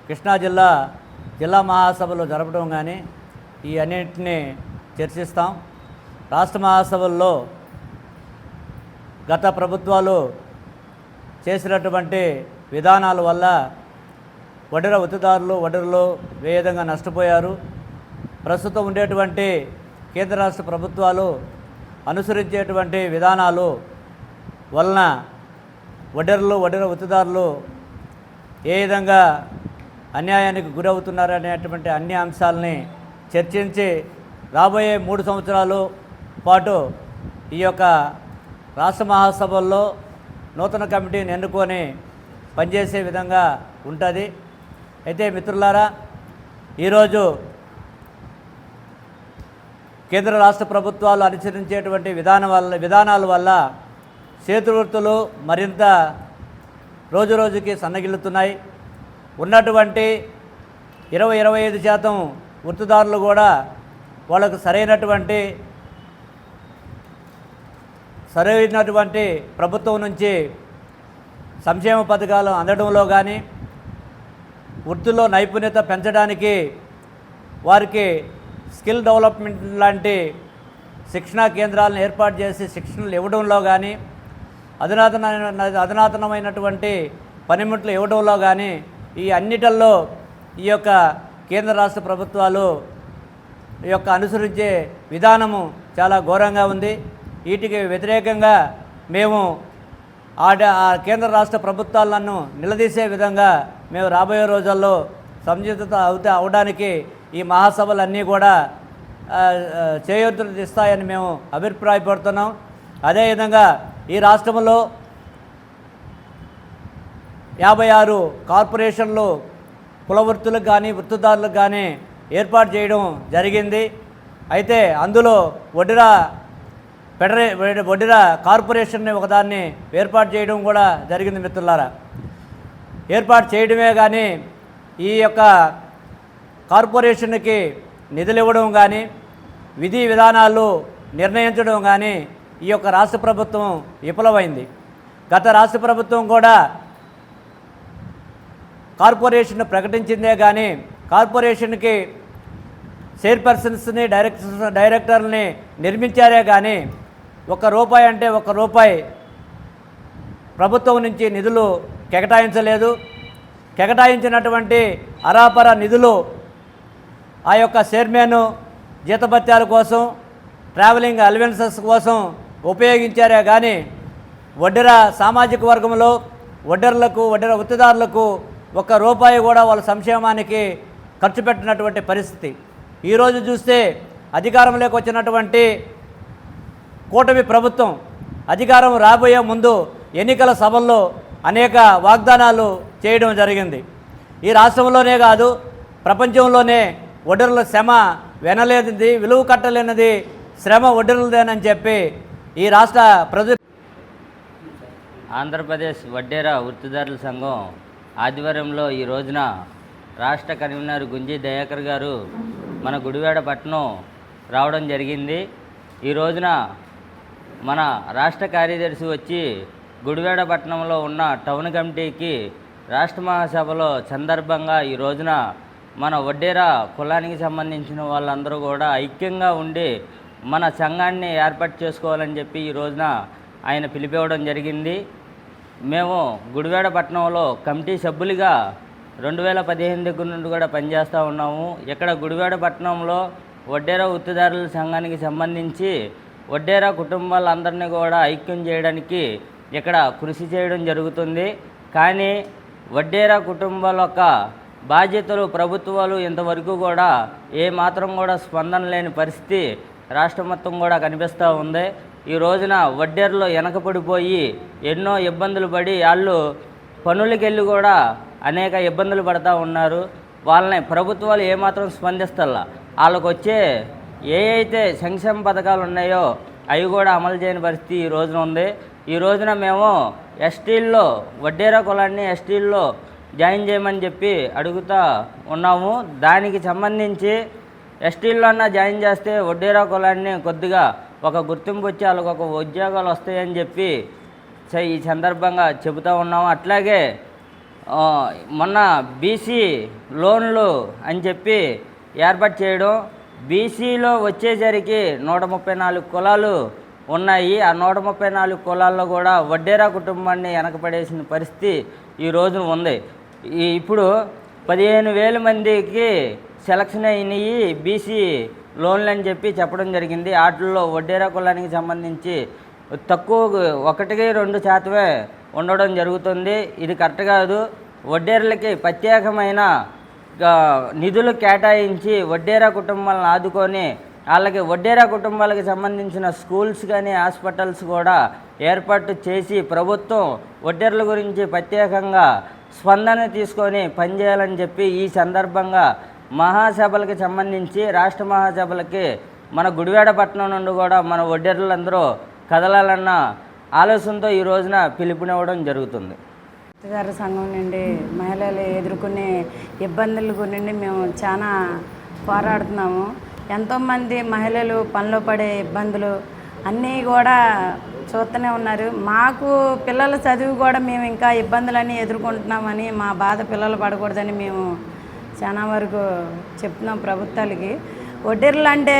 కృష్ణా జిల్లా మహాసభలు జరపడం కానీ ఈ అన్నింటినీ చర్చిస్తాం. రాష్ట్ర మహాసభల్లో గత ప్రభుత్వాలు చేసినటువంటి విధానాల వల్ల వడ్డెర వడ్డెరలు ఏ విధంగా నష్టపోయారు. ప్రస్తుతం ఉండేటువంటి కేంద్ర రాష్ట్ర ప్రభుత్వాలు అనుసరించేటువంటి విధానాలు వలన వడ్డెర వృత్తిదారులు ఏ విధంగా అన్యాయానికి గురవుతున్నారనేటువంటి అన్ని అంశాలని చర్చించి రాబోయే 3 సంవత్సరాల పాటు ఈ యొక్క రాష్ట్ర మహాసభల్లో నూతన కమిటీని ఎన్నుకొని పనిచేసే విధంగా ఉంటుంది. అయితే మిత్రులారా, ఈరోజు కేంద్ర రాష్ట్ర ప్రభుత్వాలు అనుసరించేటువంటి విధానాల వల్ల చేతివృత్తులు మరింత రోజురోజుకి సన్నగిల్లుతున్నాయి. ఉన్నటువంటి 20-25% వృత్తిదారులు కూడా వాళ్ళకు సరైనటువంటి ప్రభుత్వం నుంచి సంక్షేమ పథకాలు అందడంలో కానీ, వృత్తిలో నైపుణ్యత పెంచడానికి వారికి స్కిల్ డెవలప్మెంట్ లాంటి శిక్షణా కేంద్రాలను ఏర్పాటు చేసి శిక్షణలు ఇవ్వడంలో కానీ, అధునాతనమైనటువంటి పనిముట్లు ఇవ్వడంలో కానీ, ఈ అన్నిటిల్లో ఈ యొక్క కేంద్ర రాష్ట్ర ప్రభుత్వాలు ఈ యొక్క అనుసరించే విధానము చాలా ఘోరంగా ఉంది. వీటికి వ్యతిరేకంగా మేము ఆ కేంద్ర రాష్ట్ర ప్రభుత్వాలను నిలదీసే విధంగా మేము రాబోయే రోజుల్లో సంసిద్ధత అవడానికి ఈ మహాసభలన్నీ కూడా చేయూతనిస్తాయని మేము అభిప్రాయపడుతున్నాం. అదేవిధంగా ఈ రాష్ట్రంలో 56 కార్పొరేషన్లు కులవృత్తులకు కానీ వృత్తిదారులకు కానీ ఏర్పాటు చేయడం జరిగింది. అయితే అందులో వడ్డెర కార్పొరేషన్ని ఒకదాన్ని ఏర్పాటు చేయడం కూడా జరిగింది. మిత్రులారా, ఏర్పాటు చేయడమే కానీ ఈ యొక్క కార్పొరేషన్కి నిధులు ఇవ్వడం కానీ, విధి విధానాలు నిర్ణయించడం కానీ ఈ యొక్క రాష్ట్ర ప్రభుత్వం విఫలమైంది. గత రాష్ట్ర ప్రభుత్వం కూడా కార్పొరేషన్ ప్రకటించిందే కానీ కార్పొరేషన్కి చైర్పర్సన్స్ని డైరెక్టర్ని నిర్మించారే కానీ ₹1 అంటే ₹1 ప్రభుత్వం నుంచి నిధులు కేటాయించలేదు. కేటాయించినటువంటి అరాపర నిధులు ఆ యొక్క చైర్మన్ జీతభత్యాల కోసం, ట్రావెలింగ్ అలవెన్సెస్ కోసం ఉపయోగించారే కానీ వడ్డెర సామాజిక వర్గంలో వడ్డెర వృత్తిదారులకు ₹1 కూడా వాళ్ళ సంక్షేమానికి ఖర్చు పెట్టినటువంటి పరిస్థితి. ఈరోజు చూస్తే అధికారంలోకి వచ్చినటువంటి కూటమి ప్రభుత్వం అధికారం రాబోయే ముందు ఎన్నికల సభల్లో అనేక వాగ్దానాలు చేయడం జరిగింది. ఈ రాష్ట్రంలోనే కాదు, ప్రపంచంలోనే వడ్డెరల శ్రమ విలువ కట్టలేనిది శ్రమ వడ్డెరలదేనని చెప్పి ఈ రాష్ట్ర ఆంధ్రప్రదేశ్ వడ్డేరా వృత్తిదారుల సంఘం ఆధ్వర్యంలో ఈ రోజున రాష్ట్ర కన్వీనర్ గుంజి దయాకర్ గారు మన గుడివాడ పట్టణం రావడం జరిగింది. ఈ రోజున మన రాష్ట్ర కార్యదర్శి వచ్చి గుడివాడ పట్టణంలో ఉన్న టౌన్ కమిటీకి రాష్ట్ర మహాసభలో సందర్భంగా ఈ రోజున మన వడ్డేరా కులానికి సంబంధించిన వాళ్ళందరూ కూడా ఐక్యంగా ఉండి మన సంఘాన్ని ఏర్పాటు చేసుకోవాలని చెప్పి ఈ రోజున ఆయన పిలిపివ్వడం జరిగింది. మేము గుడివాడ పట్టణంలో కమిటీ సభ్యులుగా 2015 దగ్గర నుండి కూడా పనిచేస్తూ ఉన్నాము. ఇక్కడ గుడివాడ పట్టణంలో వడ్డేరా వృత్తిదారుల సంఘానికి సంబంధించి వడ్డేరా కుటుంబాలందరినీ కూడా ఐక్యం చేయడానికి ఇక్కడ కృషి చేయడం జరుగుతుంది. కానీ వడ్డేరా కుటుంబాల యొక్క బాధ్యతలు ప్రభుత్వాలు ఇంతవరకు కూడా ఏ మాత్రం కూడా స్పందన లేని పరిస్థితి రాష్ట్రం మొత్తం కూడా కనిపిస్తూ ఉంది. ఈ రోజున వడ్డేరులో వెనకపడిపోయి ఎన్నో ఇబ్బందులు పడి వాళ్ళు పనులకి వెళ్ళి కూడా అనేక ఇబ్బందులు పడుతూ ఉన్నారు. వాళ్ళని ప్రభుత్వాలు ఏమాత్రం స్పందిస్తల్లా. వాళ్ళకు వచ్చే ఏ అయితే సంక్షేమ పథకాలు ఉన్నాయో అవి కూడా అమలు చేయని పరిస్థితి ఈ రోజున ఉంది. ఈ రోజున మేము ఎస్టీల్లో వడ్డేరా కులాన్ని ఎస్టీల్లో జాయిన్ చేయమని చెప్పి అడుగుతూ ఉన్నాము. దానికి సంబంధించి ఎస్టీల్లో అన్నా జాయిన్ చేస్తే వడ్డేరా కులాన్ని కొద్దిగా ఒక గుర్తింపు వచ్చి వాళ్ళకు ఒక ఉద్యోగాలు వస్తాయని చెప్పి ఈ సందర్భంగా చెబుతూ ఉన్నాము. అట్లాగే మొన్న బీసీ లోన్లు అని చెప్పి ఏర్పాటు చేయడం, బీసీలో వచ్చేసరికి 134 కులాలు ఉన్నాయి. ఆ 134 కులాల్లో కూడా వడ్డేరా కుటుంబాన్ని వెనకపడేసిన పరిస్థితి ఈ రోజున ఉంది. ఇప్పుడు 15,000 మందికి సెలక్షన్ అయినాయి బీసీ లోన్లు అని చెప్పి చెప్పడం జరిగింది. వాటిల్లో వడ్డేరా కులానికి సంబంధించి తక్కువ 1-2% ఉండడం జరుగుతుంది. ఇది కరెక్ట్ కాదు. వడ్డేర్లకి ప్రత్యేకమైన నిధులు కేటాయించి వడ్డేరా కుటుంబాలను ఆదుకొని వాళ్ళకి వడ్డేరా కుటుంబాలకు సంబంధించిన స్కూల్స్ కానీ హాస్పిటల్స్ కూడా ఏర్పాటు చేసి ప్రభుత్వం వడ్డేర్ల గురించి ప్రత్యేకంగా స్పందన తీసుకొని పనిచేయాలని చెప్పి ఈ సందర్భంగా మహాసభలకు సంబంధించి రాష్ట్ర మహాసభలకి మన గుడివాడ పట్టణం నుండి కూడా మన వడ్డేర్లందరూ కదలాలన్న ఆలోచనతో ఈ రోజున పిలుపునివ్వడం జరుగుతుంది. వృత్తిదారుల సంఘం నుండి మహిళలు ఎదుర్కొనే ఇబ్బందుల గురించి మేము చాలా పోరాడుతున్నాము. ఎంతోమంది మహిళలు పనిలో పడే ఇబ్బందులు అన్నీ కూడా చూస్తూనే ఉన్నారు. మాకు పిల్లల చదువు కూడా మేము ఇంకా ఇబ్బందులన్నీ ఎదుర్కొంటున్నామని, మా బాధ పిల్లలు పడకూడదని మేము చాలా వరకు చెప్తున్నాం ప్రభుత్వాలకి. వడ్డేర్లు అంటే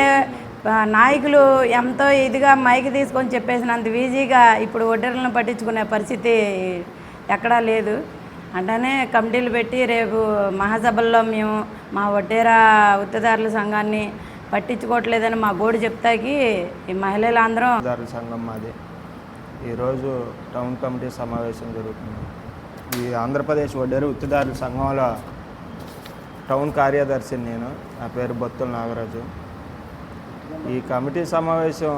నాయకులు ఎంతో ఇదిగా మైకి తీసుకొని చెప్పేసినంత ఈజీగా ఇప్పుడు వడ్డేర్లను పట్టించుకునే పరిస్థితి ఎక్కడా లేదు. అంటేనే కమిటీలు పెట్టి రేపు మహాసభల్లో మేము మా వడ్డేరా వృత్తిదారుల సంఘాన్ని పట్టించుకోవట్లేదని మా గోడు చెప్తాకి ఈ మహిళలందరం వృత్తిదారుల సంఘం మాది ఈరోజు టౌన్ కమిటీ సమావేశం జరుగుతుంది. ఈ ఆంధ్రప్రదేశ్ వడ్డేరు వృత్తిదారుల సంఘంలో టౌన్ కార్యదర్శిని నేను. నా పేరు బొత్తుల నాగరాజు. ఈ కమిటీ సమావేశం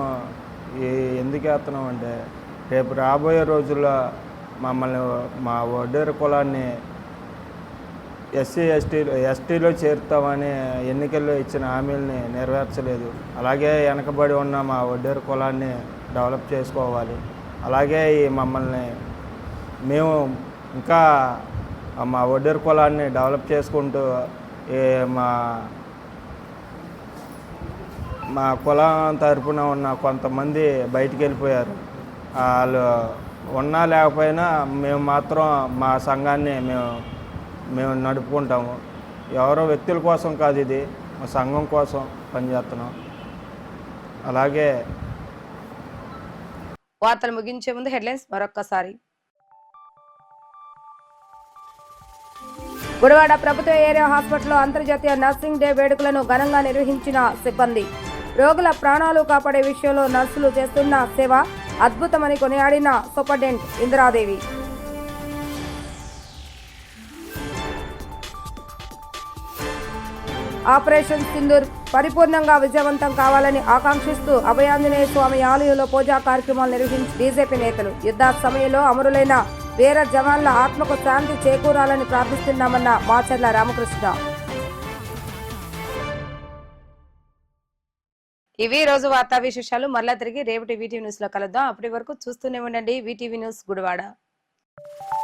ఎందుకు వేస్తున్నాం అంటే రేపు రాబోయే రోజుల్లో మమ్మల్ని మా వడ్డేరు కులాన్ని ఎస్టీలో చేరుతామని ఎన్నికల్లో ఇచ్చిన హామీలని నెరవేర్చలేదు. అలాగే వెనకబడి ఉన్న మా వడ్డేరు కులాన్ని డెవలప్ చేసుకోవాలి. అలాగే మమ్మల్ని మేము ఇంకా మా వడ్డేరు కులాన్ని డెవలప్ చేసుకుంటూ మా కులం తరపున ఉన్న కొంతమంది బయటికి వెళ్ళిపోయారు. వాళ్ళు ఉన్నా లేకపోయినా మేము మాత్రం మా సంఘాన్ని మేము నడుపుకుంటాము. ఎవరో వ్యక్తుల కోసం కాదు, ఇది మా సంఘం కోసం పనిచేస్తున్నాం. అలాగే వార్తలు ముగించే ముందు హెడ్లైన్స్ మరొక్కసారి. గుడివాడ ప్రభుత్వ ఏరియా హాస్పిటల్లో అంతర్జాతీయ నర్సింగ్ డే వేడుకలను ఘనంగా నిర్వహించిన సిబ్బంది. రోగుల ప్రాణాలు కాపాడే విషయంలో నర్సులు చేస్తున్న సేవ అద్భుతమని కొనియాడిన సూపరింటెండెంట్ ఇందిరాదేవి. ఆపరేషన్ సింధూర్ పరిపూర్ణంగా విజయవంతం కావాలని ఆకాంక్షిస్తూ అభయాంజనేయ స్వామి ఆలయంలో పూజా కార్యక్రమాలు నిర్వహించి బీజేపీ నేతలు యుద్ధ సమయంలో అమరులైన వీర జవాన్ల ఆత్మకు శాంతి చేకూరాలని ప్రార్థిస్తున్నామన్న మాచర్ల రామకృష్ణ. ఇవి రోజు వార్తా విశేషాలు. మరలా తిరిగి రేపటి వీటీవీ న్యూస్ లో కలుద్దాం. అప్పటి వరకు చూస్తూనే ఉండండి వీటీవీ న్యూస్ గుడివాడ. you.